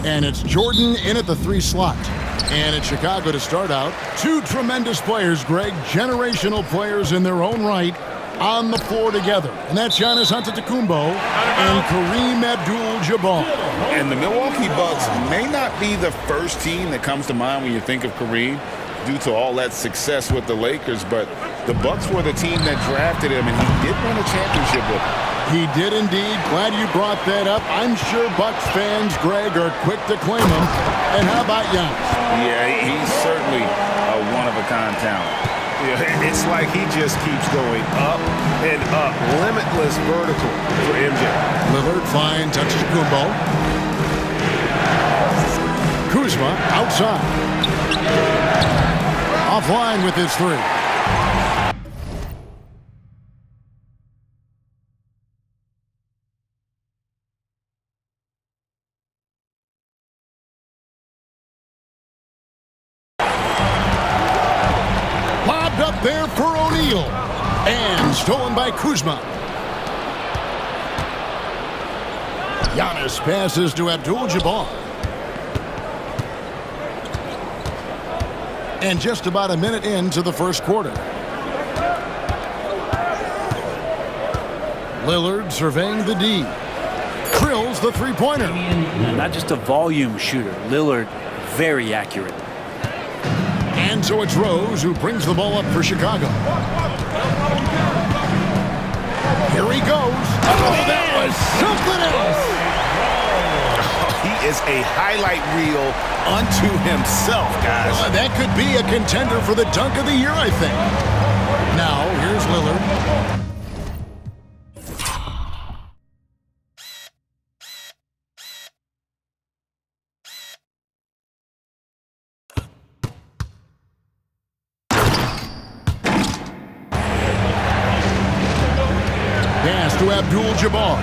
And it's Jordan in at the 3 slot. And it's Chicago to start out. 2 tremendous players, Greg, generational players in their own right, on the floor together. And that's Giannis Antetokounmpo and Kareem Abdul-Jabbar. And the Milwaukee Bucks may not be the first team that comes to mind when you think of Kareem due to all that success with the Lakers, but the Bucks were the team that drafted him, and he did win a championship with them. He did indeed. Glad you brought that up. I'm sure Bucks fans, Greg, are quick to claim him. And how about Giannis? Yeah, he's certainly a one-of-a-kind talent. Yeah, it's like he just keeps going up and up. Limitless vertical for MJ. Lillard finds Antetokounmpo. Kuzma outside. Offline with his 3. Lobbed up there for O'Neal. And stolen by Kuzma. Giannis passes to Abdul-Jabbar. And just about a minute into the first quarter. Lillard surveying the D. Drills the 3-pointer. Not just a volume shooter. Lillard, very accurate. And so it's Rose who brings the ball up for Chicago. Here he goes. Oh, that was something else. He is a highlight reel unto himself, guys. Well, that could be a contender for the dunk of the year, I think. Now, here's Lillard. Pass to Abdul-Jabbar.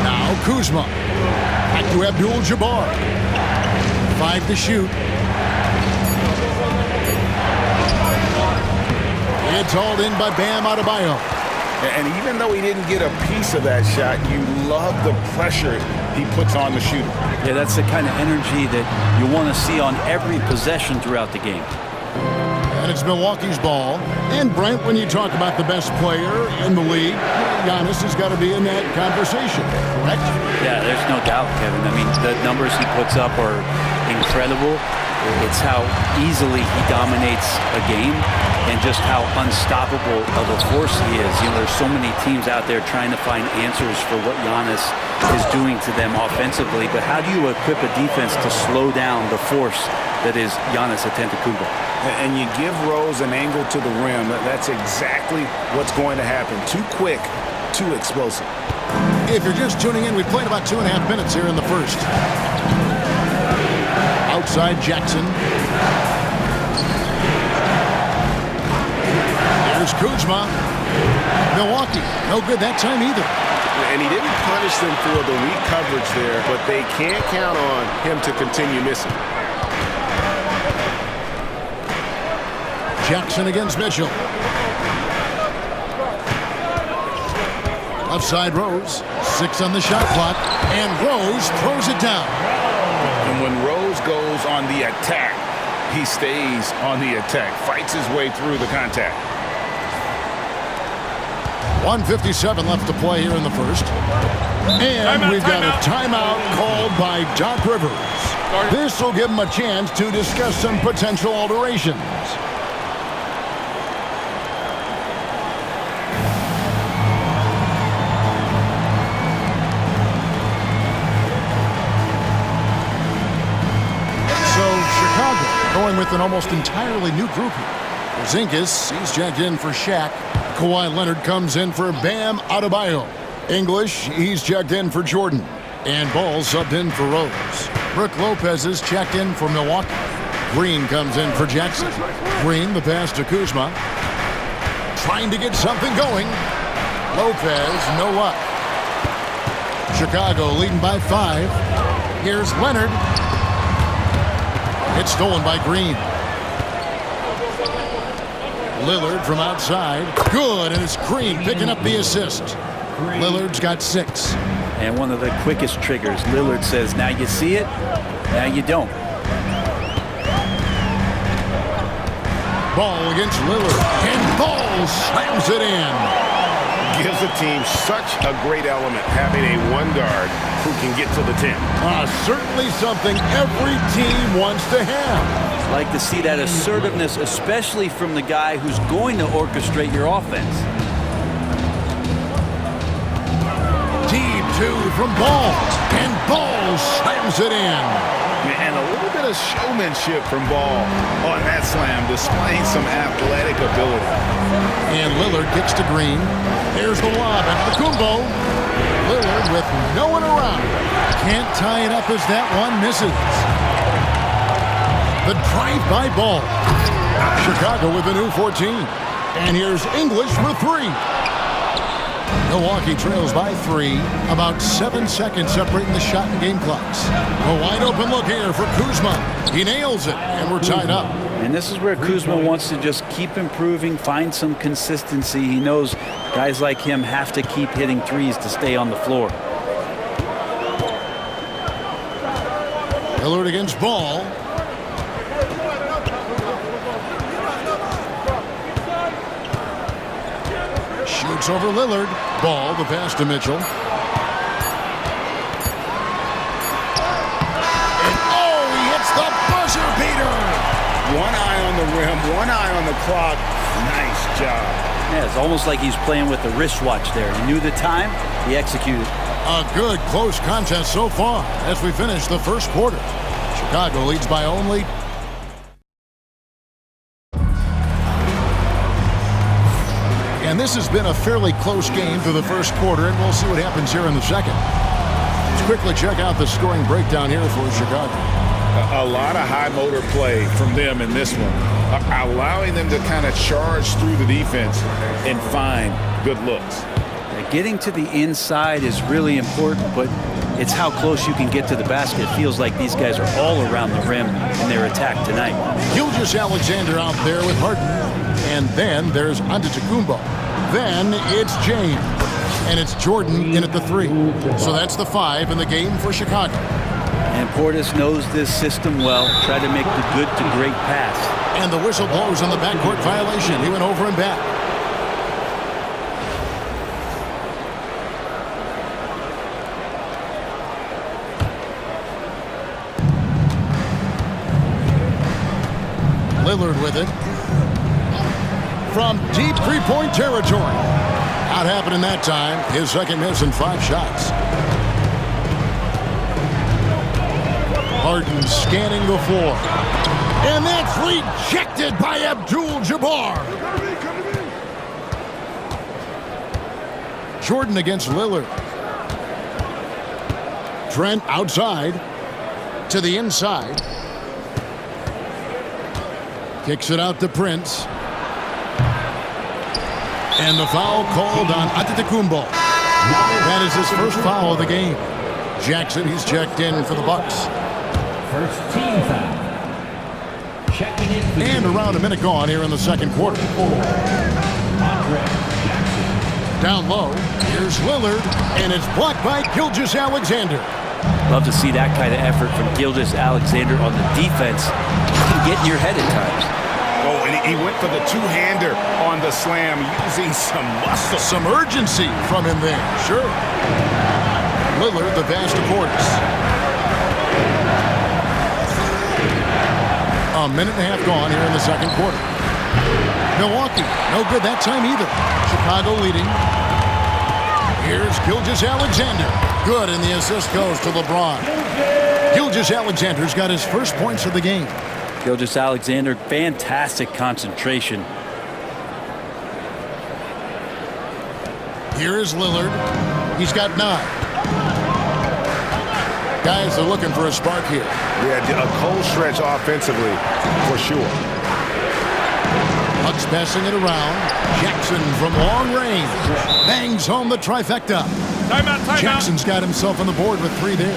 Now Kuzma. Back to Abdul-Jabbar. 5 to shoot. It's hauled in by Bam Adebayo. And even though he didn't get a piece of that shot, you love the pressure he puts on the shooter. Yeah, that's the kind of energy that you want to see on every possession throughout the game. And it's Milwaukee's ball. And Brent, when you talk about the best player in the league, Giannis has got to be in that conversation, correct? Yeah, there's no doubt, Kevin. I mean, the numbers he puts up are incredible. It's how easily he dominates a game and just how unstoppable of a force he is. You know, there's so many teams out there trying to find answers for what Giannis is doing to them offensively, but how do you equip a defense to slow down the force that is Giannis Antetokounmpo? And you give Rose an angle to the rim. That's exactly what's going to happen. Too quick, too explosive. If you're just tuning in, we played about 2.5 minutes here in the first. Outside Jackson. Here's Kuzma. Milwaukee, no good that time either. And he didn't punish them for the weak coverage there, but they can't count on him to continue missing. Jackson against Mitchell. Left side Rose. 6 on the shot clock. And Rose throws it down. And when Rose goes on the attack, he stays on the attack, fights his way through the contact. 1:57 left to play here in the first. And we've got a timeout called by Doc Rivers. This will give him a chance to discuss some potential alterations. Going with an almost entirely new group here. Porzingis, he's checked in for Shaq. Kawhi Leonard comes in for Bam Adebayo. English, he's checked in for Jordan. And Ball subbed in for Rose. Brook Lopez is checked in for Milwaukee. Green comes in for Jackson. Green, the pass to Kuzma. Trying to get something going. Lopez, no luck. Chicago leading by 5. Here's Leonard. It's stolen by Green. Lillard from outside. Good, and it's Green picking up the assist. Lillard's got 6. and one of the quickest triggers. Lillard says, now you see it, now you don't. Ball against Lillard, and Ball slams it in. Gives the team such a great element having a one guard who can get to the 10. Certainly something every team wants to have. Like to see that assertiveness, especially from the guy who's going to orchestrate your offense. Deep two from Ball, and Ball slams it in. And a little bit of showmanship from Ball on that slam, displaying some athletic ability. And Lillard gets to Green. There's the lob at Kumbo. Lillard with no one around. Can't tie it up as that one misses. The drive-by Ball. Chicago with a new 14. And here's English for three. Milwaukee trails by 3. About 7 seconds separating the shot and game clocks. A wide open look here for Kuzma. He nails it, and we're tied up. And this is where Kuzma wants to just keep improving, find some consistency. He knows guys like him have to keep hitting threes to stay on the floor. Lillard against Ball. Shoots over Lillard. Ball, the pass to Mitchell. And oh, he hits the buzzer beater. One eye on the rim, one eye on the clock. Nice job. Yeah, it's almost like he's playing with the wristwatch there. He knew the time, he executed. A good close contest so far as we finish the first quarter. Chicago leads by only. And this has been a fairly close game through the first quarter, and we'll see what happens here in the second. Let's quickly check out the scoring breakdown here for Chicago. A lot of high motor play from them in this one, allowing them to kind of charge through the defense and find good looks. Getting to the inside is really important, but it's how close you can get to the basket. It feels like these guys are all around the rim in their attack tonight. Gilgeous-Alexander out there with Harden. And then there's Antetokounmpo. Then it's James. And it's Jordan in at the 3. So that's the 5 in the game for Chicago. And Portis knows this system well. Try to make the good to great pass. And the whistle blows on the backcourt violation. He went over and back. Lillard with it. From deep three-point territory. Not happening that time. His second miss in 5 shots. Harden scanning the floor. And that's rejected by Abdul-Jabbar. Jordan against Lillard. Trent outside. To the inside. Kicks it out to Prince. And the foul called on Antetokounmpo. That is his first foul of the game. Jackson, he's checked in for the Bucks. First team foul. Checking in. And around a minute gone here in the second quarter. Down low, here's Lillard, and it's blocked by Gilgeous-Alexander. Love to see that kind of effort from Gilgeous-Alexander on the defense. He can get in your head at times. Oh, and he went for the two-hander on the slam, using some muscle. Some urgency from him there, sure. Lillard, the pass to Portis. A minute and a half gone here in the second quarter. Milwaukee, no good that time either. Chicago leading. Here's Gilgeous-Alexander. Good, and the assist goes to LeBron. Gilgeous-Alexander's got his first points of the game. Gilgeous-Alexander, fantastic concentration. Here is Lillard. He's got 9. Guys are looking for a spark here. Yeah, a cold stretch offensively, for sure. Bucks passing it around. Jackson from long range. Bangs home the trifecta. Timeout. Jackson's got himself on the board with 3 there.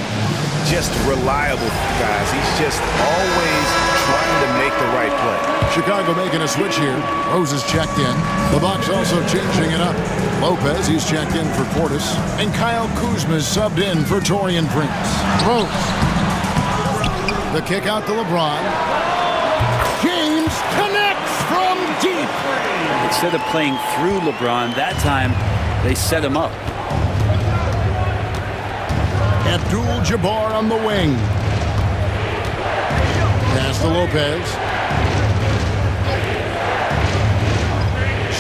Just reliable, guys. He's just always trying to make the right play. Chicago making a switch here. Rose is checked in. The Bucks also changing it up. Lopez, he's checked in for Portis. And Kyle Kuzma is subbed in for Taurean Prince. Rose. The kick out to LeBron. James connects from deep. Instead of playing through LeBron, that time they set him up. Abdul-Jabbar on the wing. Pass to Lopez.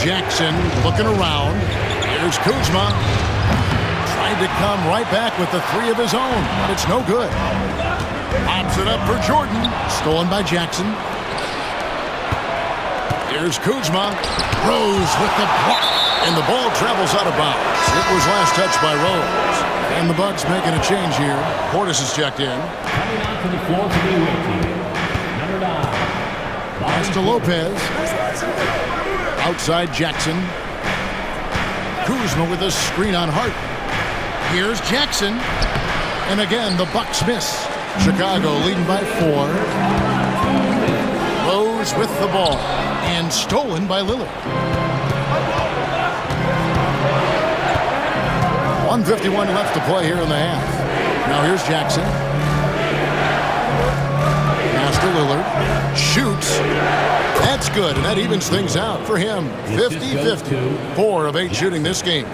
Jackson looking around. Here's Kuzma. Tried to come right back with the three of his own, but it's no good. Pops it up for Jordan. Stolen by Jackson. Here's Kuzma. Rose with the block. And the ball travels out of bounds. It was last touched by Rose. And the Bucks making a change here. Portis is checked in. Coming onto the floor to be with you. Number 9. Pass to Lopez. Outside Jackson. Kuzma with a screen on Hart. Here's Jackson. And again, the Bucks miss. Chicago leading by 4. Rose with the ball. And stolen by Lillard. 1:51 left to play here in the half. Now here's Jackson. Pass to Lillard. Shoots. That's good, and that evens things out for him. 50-50. 4 of 8 shooting this game.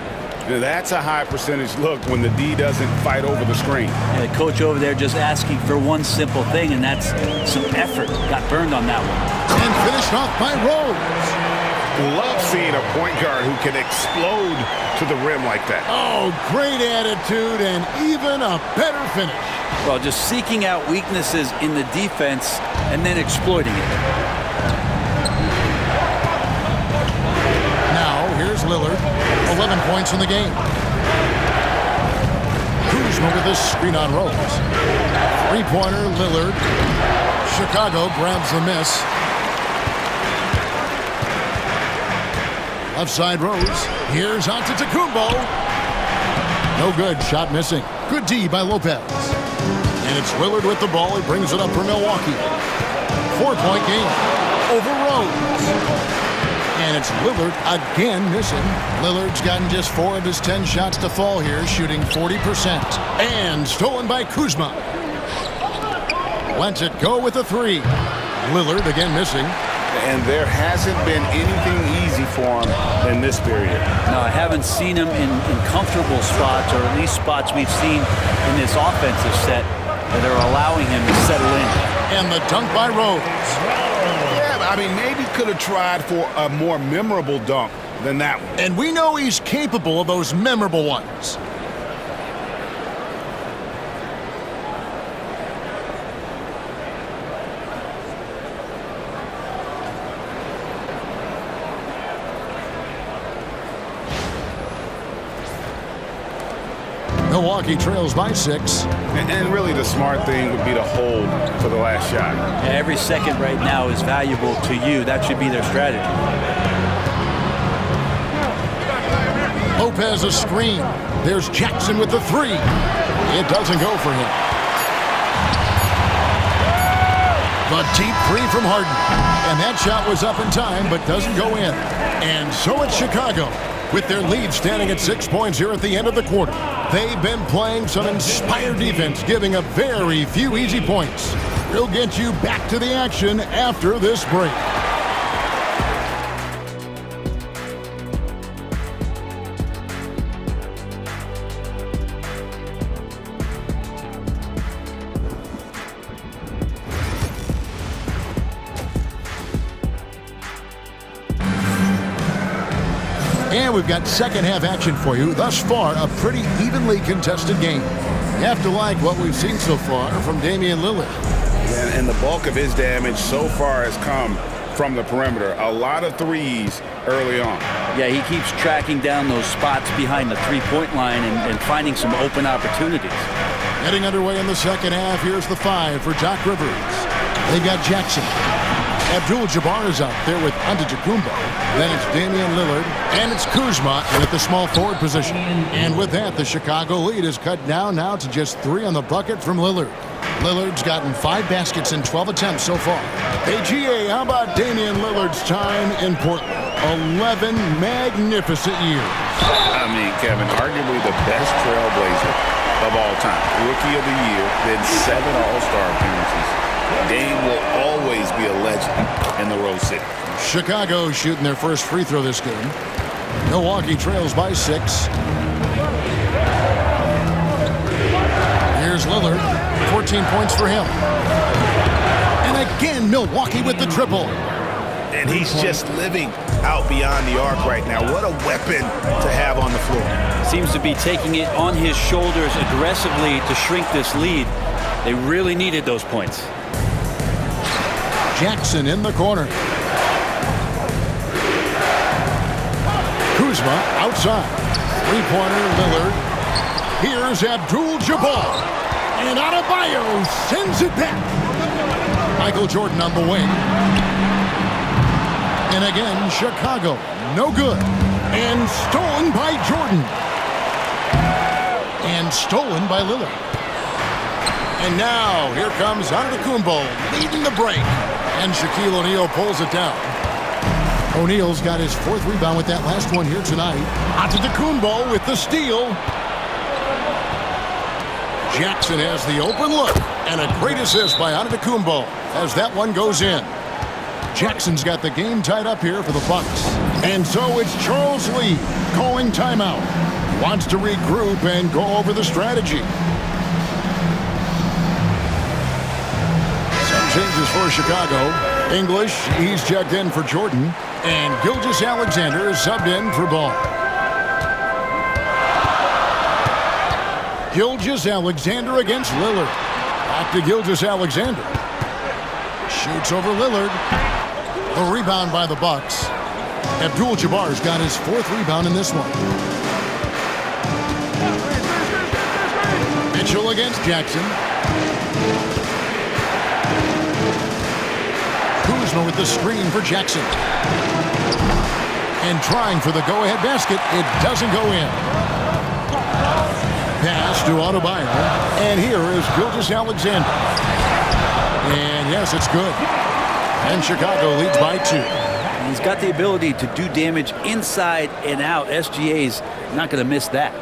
Now, that's a high percentage look when the D doesn't fight over the screen. The coach over there just asking for one simple thing, and that's some effort. Got burned on that one. And finished off by Rose. Love seeing a point guard who can explode to the rim like that. Oh, great attitude and even a better finish. Well, just seeking out weaknesses in the defense and then exploiting it. Now, here's Lillard. 11 points in the game. Kuzma with this screen on Rose. Three-pointer, Lillard. Chicago grabs the miss. Left side Rose. Here's Antetokounmpo. No good. Shot missing. Good D by Lopez. And it's Lillard with the ball. He brings it up for Milwaukee. 4-point game over Rose. And it's Lillard again missing. Lillard's gotten just 4 of his 10 shots to fall here, shooting 40%. And stolen by Kuzma. Lets it go with a 3. Lillard again missing. And there hasn't been anything easy for him in this period. No, I haven't seen him in comfortable spots, or at least spots we've seen in this offensive set that are allowing him to settle in. And the dunk by Rose. Yeah, I mean, maybe could have tried for a more memorable dunk than that one. And we know he's capable of those memorable ones. Milwaukee trails by 6. And really the smart thing would be to hold for the last shot. Yeah, every second right now is valuable to you. That should be their strategy. Lopez a screen. There's Jackson with the 3. It doesn't go for him. The deep 3 from Harden. And that shot was up in time, but doesn't go in. And so it's Chicago, with their lead standing at 6 points here at the end of the quarter. They've been playing some inspired defense, giving up very few easy points. We'll get you back to the action after this break. And we've got second half action for you. Thus far, a pretty evenly contested game. You have to like what we've seen so far from Damian Lillard. And the bulk of his damage so far has come from the perimeter. A lot of threes early on. Yeah, he keeps tracking down those spots behind the three-point line and finding some open opportunities. Getting underway in the second half, here's the 5 for Doc Rivers. They've got Jackson. Abdul-Jabbar is out there with Antetokounmpo. Then it's Damian Lillard, and it's Kuzma in at the small forward position. And with that, the Chicago lead is cut down now to just 3 on the bucket from Lillard. Lillard's gotten 5 baskets in 12 attempts so far. AGA, how about Damian Lillard's time in Portland? 11 magnificent years. I mean, Kevin, arguably the best trailblazer of all time. Rookie of the year, then 7 All-Star appearances. Dame will always be a legend in the Rose City. Chicago shooting their first free throw this game. Milwaukee trails by 6. Here's Lillard. 14 points for him. And again, Milwaukee with the triple. And he's just living out beyond the arc right now. What a weapon to have on the floor. Seems to be taking it on his shoulders aggressively to shrink this lead. They really needed those points. Jackson in the corner. Kuzma outside. Three-pointer Lillard. Here's Abdul-Jabbar. And Adebayo sends it back. Michael Jordan on the wing. And again, Chicago, no good. And stolen by Jordan. And stolen by Lillard. And now, here comes Antetokounmpo leading the break. And Shaquille O'Neal pulls it down. O'Neal's got his 4th rebound with that last one here tonight. Antetokounmpo with the steal. Jackson has the open look. And a great assist by Antetokounmpo as that one goes in. Jackson's got the game tied up here for the Bucks. And so it's Charles Lee calling timeout. Wants to regroup and go over the strategy. Some changes for Chicago. English, he's checked in for Jordan. And Gilgeous-Alexander is subbed in for Ball. Gilgeous-Alexander against Lillard. Back to Gilgeous-Alexander. Shoots over Lillard. The rebound by the Bucks. Abdul-Jabbar's got his 4th rebound in this one. Mitchell against Jackson. Kuzma with the screen for Jackson. And trying for the go-ahead basket. It doesn't go in. Pass to Adebayo. And here is Gilgeous-Alexander. And yes, it's good. And Chicago leads by 2. He's got the ability to do damage inside and out. SGA's not going to miss that.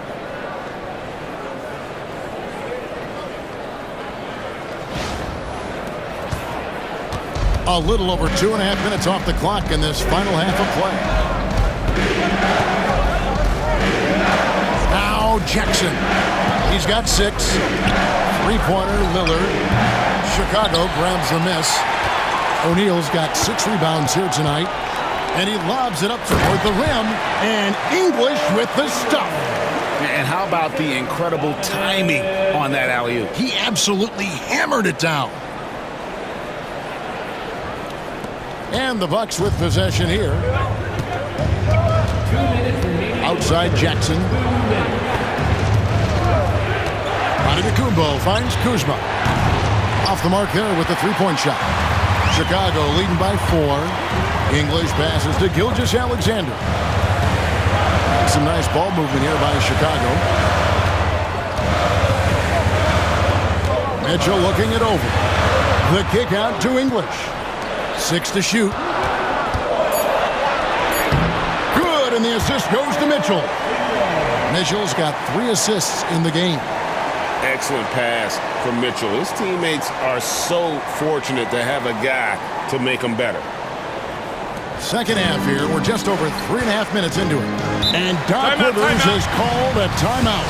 A little over 2.5 minutes off the clock in this final half of play. Now Jackson. He's got 6. Three-pointer Lillard. Chicago grabs the miss. O'Neal's got 6 rebounds here tonight. And he lobs it up toward the rim. And English with the stuff. And how about the incredible timing on that alley-oop? He absolutely hammered it down. And the Bucks with possession here. Outside Jackson. Antetokounmpo finds Kuzma. Off the mark there with the 3-point shot. Chicago leading by 4. English passes to Gilgeous-Alexander. Some nice ball movement here by Chicago. Mitchell looking it over. The kick out to English. 6 to shoot. Good, and the assist goes to Mitchell. Mitchell's got 3 assists in the game. Excellent pass from Mitchell. His teammates are so fortunate to have a guy to make them better. Second half here. We're just over 3.5 minutes into it. And Doc Rivers has called a timeout.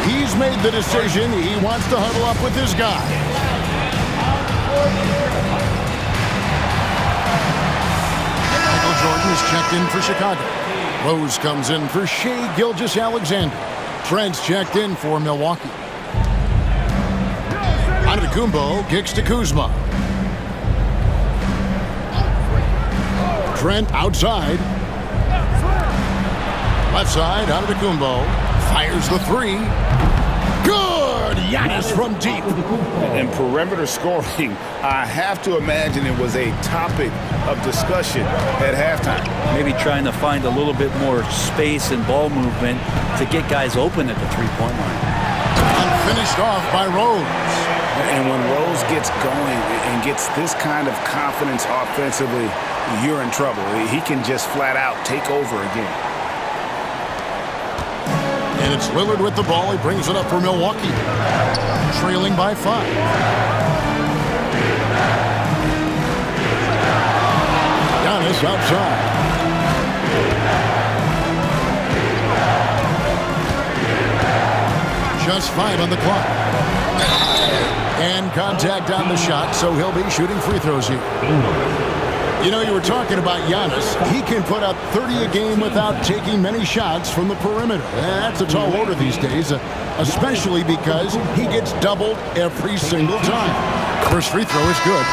He's made the decision. He wants to huddle up with his guy. Michael Jordan is checked in for Chicago. Rose comes in for Shai Gilgeous-Alexander. Trent's checked in for Milwaukee. Antetokounmpo kicks to Kuzma. Trent outside. Left side, Antetokounmpo fires the 3. Good! Giannis from deep. And perimeter scoring, I have to imagine it was a topic of discussion at halftime. Maybe trying to find a little bit more space and ball movement to get guys open at the 3-point line. And finished off by Rose. And when Rose gets going and gets this kind of confidence offensively, you're in trouble. He can just flat out take over again. And it's Lillard with the ball. He brings it up for Milwaukee. Trailing by 5. Giannis outside. Just 5 on the clock. And contact on the shot, so he'll be shooting free throws here. You know, you were talking about Giannis. He can put up 30 a game without taking many shots from the perimeter. That's a tall order these days, especially because he gets doubled every single time. First free throw is good.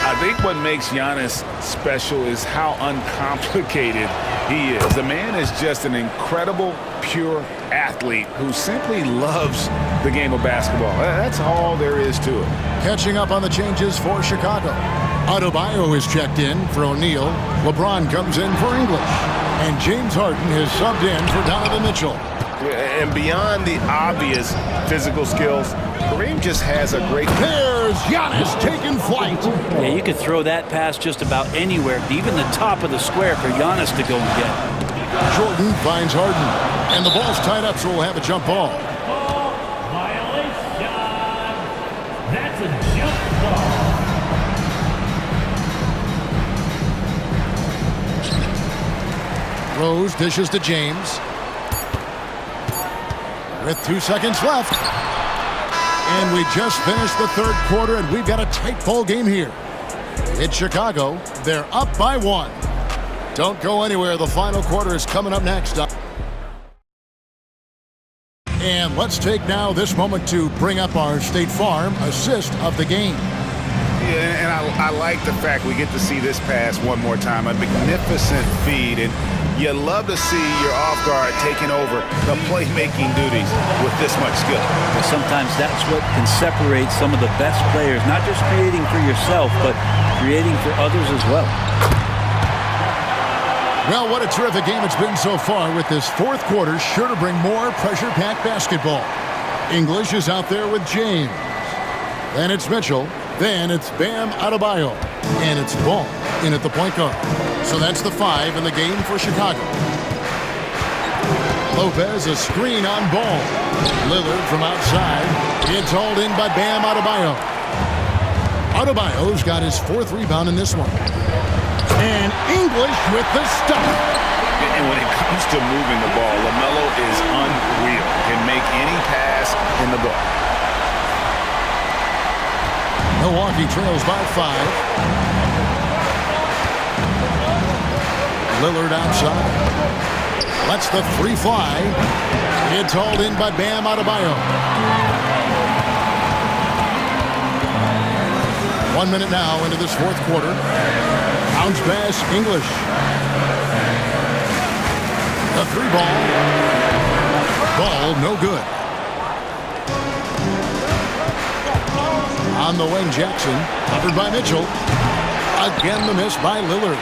I think what makes Giannis special is how uncomplicated he is. The man is just an incredible, pure athlete who simply loves the game of basketball. That's all there is to it. Catching up on the changes for Chicago. Adebayo is checked in for O'Neal. LeBron comes in for English. And James Harden has subbed in for Donovan Mitchell. And beyond the obvious physical skills, Kareem just has a great... There's Giannis taking flight. Yeah, you could throw that pass just about anywhere, even the top of the square for Giannis to go and get. Jordan finds Harden. And the ball's tied up, so we'll have a jump ball. Violation. That's a jump ball. Rose dishes to James. With 2 seconds left. And we just finished the third quarter, and we've got a tight ball game here. It's Chicago. They're up by 1. Don't go anywhere. The final quarter is coming up next. And let's take now this moment to bring up our State Farm assist of the game. Yeah, and I like the fact we get to see this pass one more time. A magnificent feed, and you love to see your off guard taking over the playmaking duties with this much skill. And sometimes that's what can separate some of the best players, not just creating for yourself, but creating for others as well. Well, what a terrific game it's been so far, with this fourth quarter sure to bring more pressure-packed basketball. English is out there with James. Then it's Mitchell. Then it's Bam Adebayo. And it's Ball in at the point guard. So that's the 5 in the game for Chicago. Lopez, a screen on Ball. Lillard from outside. It's hauled in by Bam Adebayo. Adebayo's got his 4th rebound in this one. And English with the stop. And when it comes to moving the ball, LaMelo is unreal. Can make any pass in the book. Milwaukee trails by 5. Lillard outside. Lets the 3 fly. It's hauled in by Bam Adebayo. 1 minute now into this fourth quarter. Bounce pass, English. The 3 ball. Ball, no good. On the wing, Jackson. Covered by Mitchell. Again, the miss by Lillard.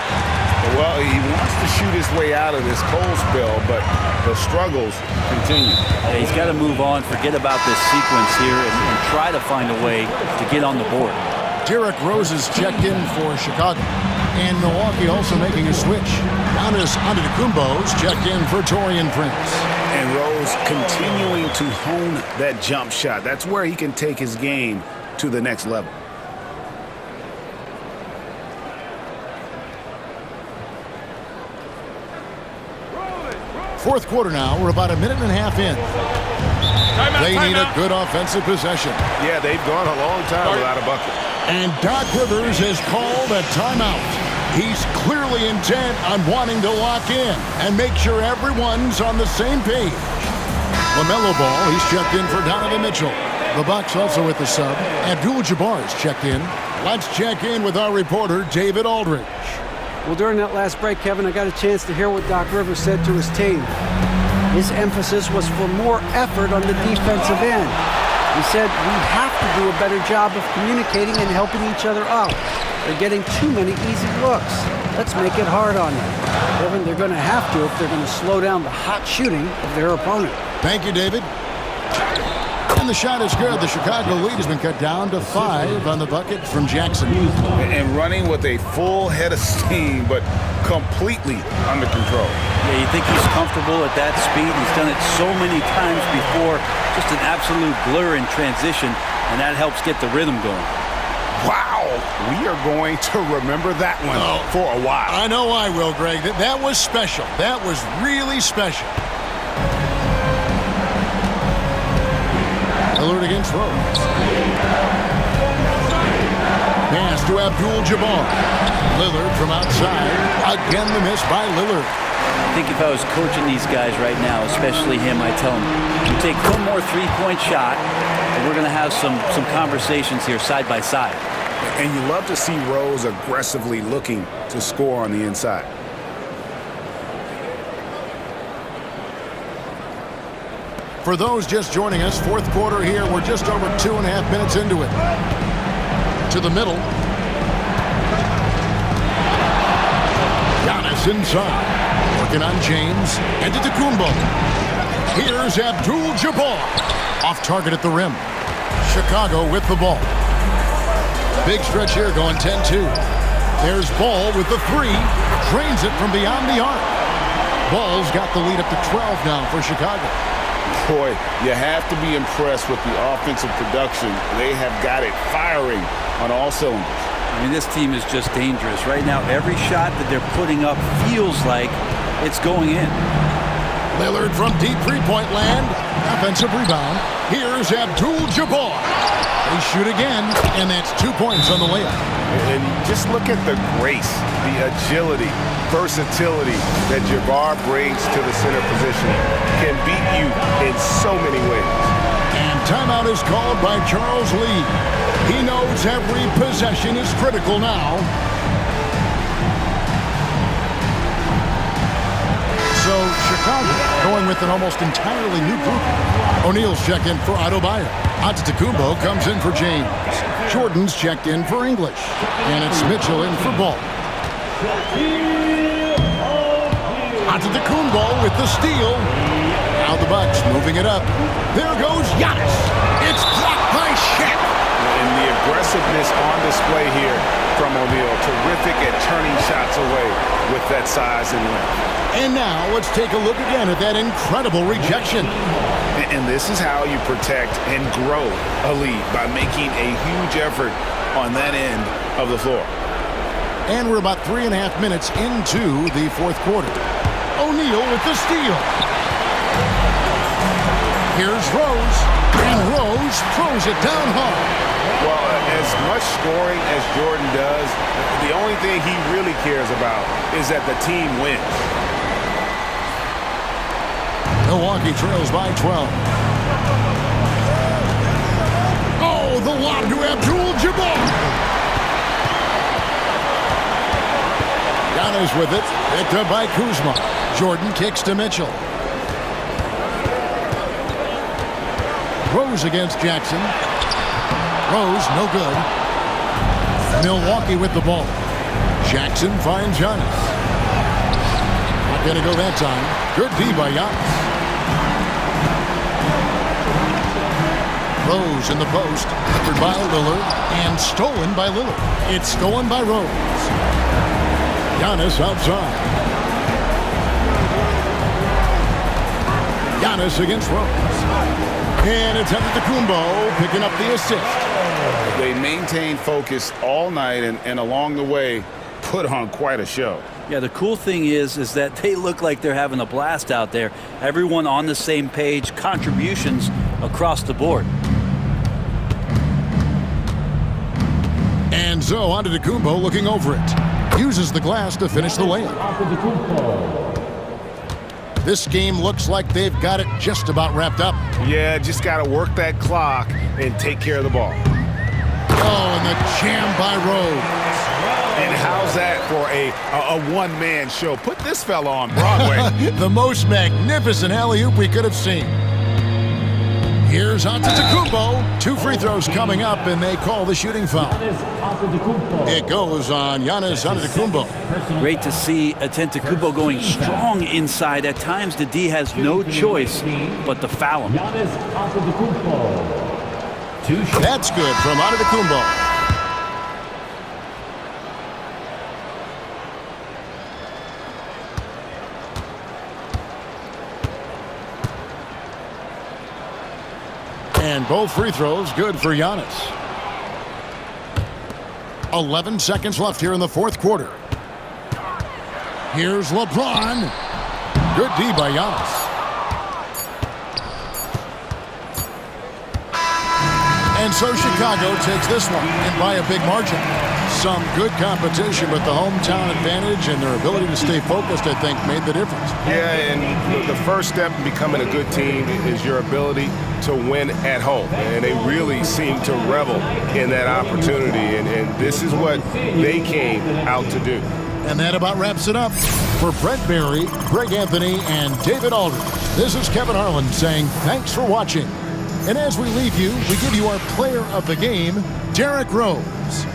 Well, he wants to shoot his way out of this cold spell, but the struggles continue. Yeah, he's got to move on, forget about this sequence here, and try to find a way to get on the board. Derrick Rose is checked in for Chicago. And Milwaukee also making a switch. Giannis Antetokounmpo's checked in for Taurean Prince. And Rose continuing to hone that jump shot. That's where he can take his game to the next level. Fourth quarter now. We're about a minute and a half in. They need a good offensive possession. Yeah, they've gone a long time without a bucket. And Doc Rivers has called a timeout. He's clearly intent on wanting to lock in and make sure everyone's on the same page. LaMelo Ball, he's checked in for Donovan Mitchell. The Bucks also with the sub. Abdul-Jabbar is checked in. Let's check in with our reporter, David Aldridge. Well, during that last break, Kevin, I got a chance to hear what Doc Rivers said to his team. His emphasis was for more effort on the defensive end. He said, we have to do a better job of communicating and helping each other out. They're getting too many easy looks. Let's make it hard on them. Kevin, they're going to have to if they're going to slow down the hot shooting of their opponent. Thank you, David. And the shot is good. The Chicago lead has been cut down to 5 on the bucket from Jackson. And running with a full head of steam, but completely under control. Yeah, you think he's comfortable at that speed. He's done it so many times before. Just an absolute blur in transition, and that helps get the rhythm going. Wow, we are going to remember that one for a while. I know I will, Greg. That was special. That was really special. Lillard against Rose. Pass to Abdul-Jabbar. Lillard from outside. Again, the miss by Lillard. I think if I was coaching these guys right now, especially him, I tell him, you take one more three-point shot, and we're going to have some conversations here side by side. And you love to see Rose aggressively looking to score on the inside. For those just joining us, fourth quarter here. We're just over 2.5 minutes into it. To the middle. Giannis inside. Working on James. And to Antetokounmpo. Here's Abdul-Jabbar. Off target at the rim. Chicago with the ball. Big stretch here going 10-2. There's Ball with the 3. Drains it from beyond the arc. Ball's got the lead up to 12 now for Chicago. Boy, you have to be impressed with the offensive production. They have got it firing on all cylinders. I mean, this team is just dangerous. Right now, every shot that they're putting up feels like it's going in. Lillard from deep three-point land. Offensive rebound. Here's Abdul-Jabbar. They shoot again, and that's 2 points on the layup. And just look at the grace, the agility, versatility that Jabbar brings to the center position. Can beat you in so many ways. And timeout is called by Charles Lee. He knows every possession is critical now. So Chicago going with an almost entirely new group. O'Neal's checked in for Adebayo. Antetokounmpo comes in for James. Jordan's checked in for English. And it's Mitchell in for Ball. Antetokounmpo with the steal. Now the Bucks moving it up. There goes Giannis. It's blocked by Shaq. And the aggressiveness on display here from O'Neal. Terrific at turning shots away with that size and length. And now let's take a look again at that incredible rejection. And this is how you protect and grow a lead, by making a huge effort on that end of the floor. And we're about 3.5 minutes into the fourth quarter. O'Neal with the steal. Here's Rose. And Rose throws it down hard. Well, as much scoring as Jordan does, the only thing he really cares about is that the team wins. Milwaukee trails by 12. Oh, the lob to Abdul-Jabbar. Giannis with it. Picked up by Kuzma. Jordan kicks to Mitchell. Rose against Jackson. Rose, no good. Milwaukee with the ball. Jackson finds Giannis. Not going to go that time. Good D by Giannis. Rose in the post, covered by Lillard, and stolen by Lillard. It's stolen by Rose. Giannis outside. Giannis against Rose. And it's Antetokounmpo picking up the assist. They maintain focus all night and along the way put on quite a show. Yeah, the cool thing is that they look like they're having a blast out there. Everyone on the same page, contributions across the board. And so Antetokounmpo looking over it. Uses the glass to finish the layup. This game looks like they've got it just about wrapped up. Yeah, just got to work that clock and take care of the ball. Oh, and the jam by Rose. And how's that for a one-man show? Put this fella on Broadway. The most magnificent alley-oop we could have seen. Here's Antetokounmpo. 2 free throws coming up, and they call the shooting foul. It goes on Giannis Antetokounmpo. Great to see Antetokounmpo going strong inside. At times, the D has no choice but to foul him. That's good from Antetokounmpo. And both free throws good for Giannis. 11 seconds left here in the fourth quarter. Here's LeBron. Good D by Giannis. And so Chicago takes this one, and by a big margin. Some good competition, but the hometown advantage and their ability to stay focused, I think, made the difference. Yeah, and the first step in becoming a good team is your ability to win at home. And they really seem to revel in that opportunity, and this is what they came out to do. And that about wraps it up. For Brent Barry, Greg Anthony, and David Aldridge, this is Kevin Harlan saying thanks for watching. And as we leave you, we give you our player of the game, Derrick Rose.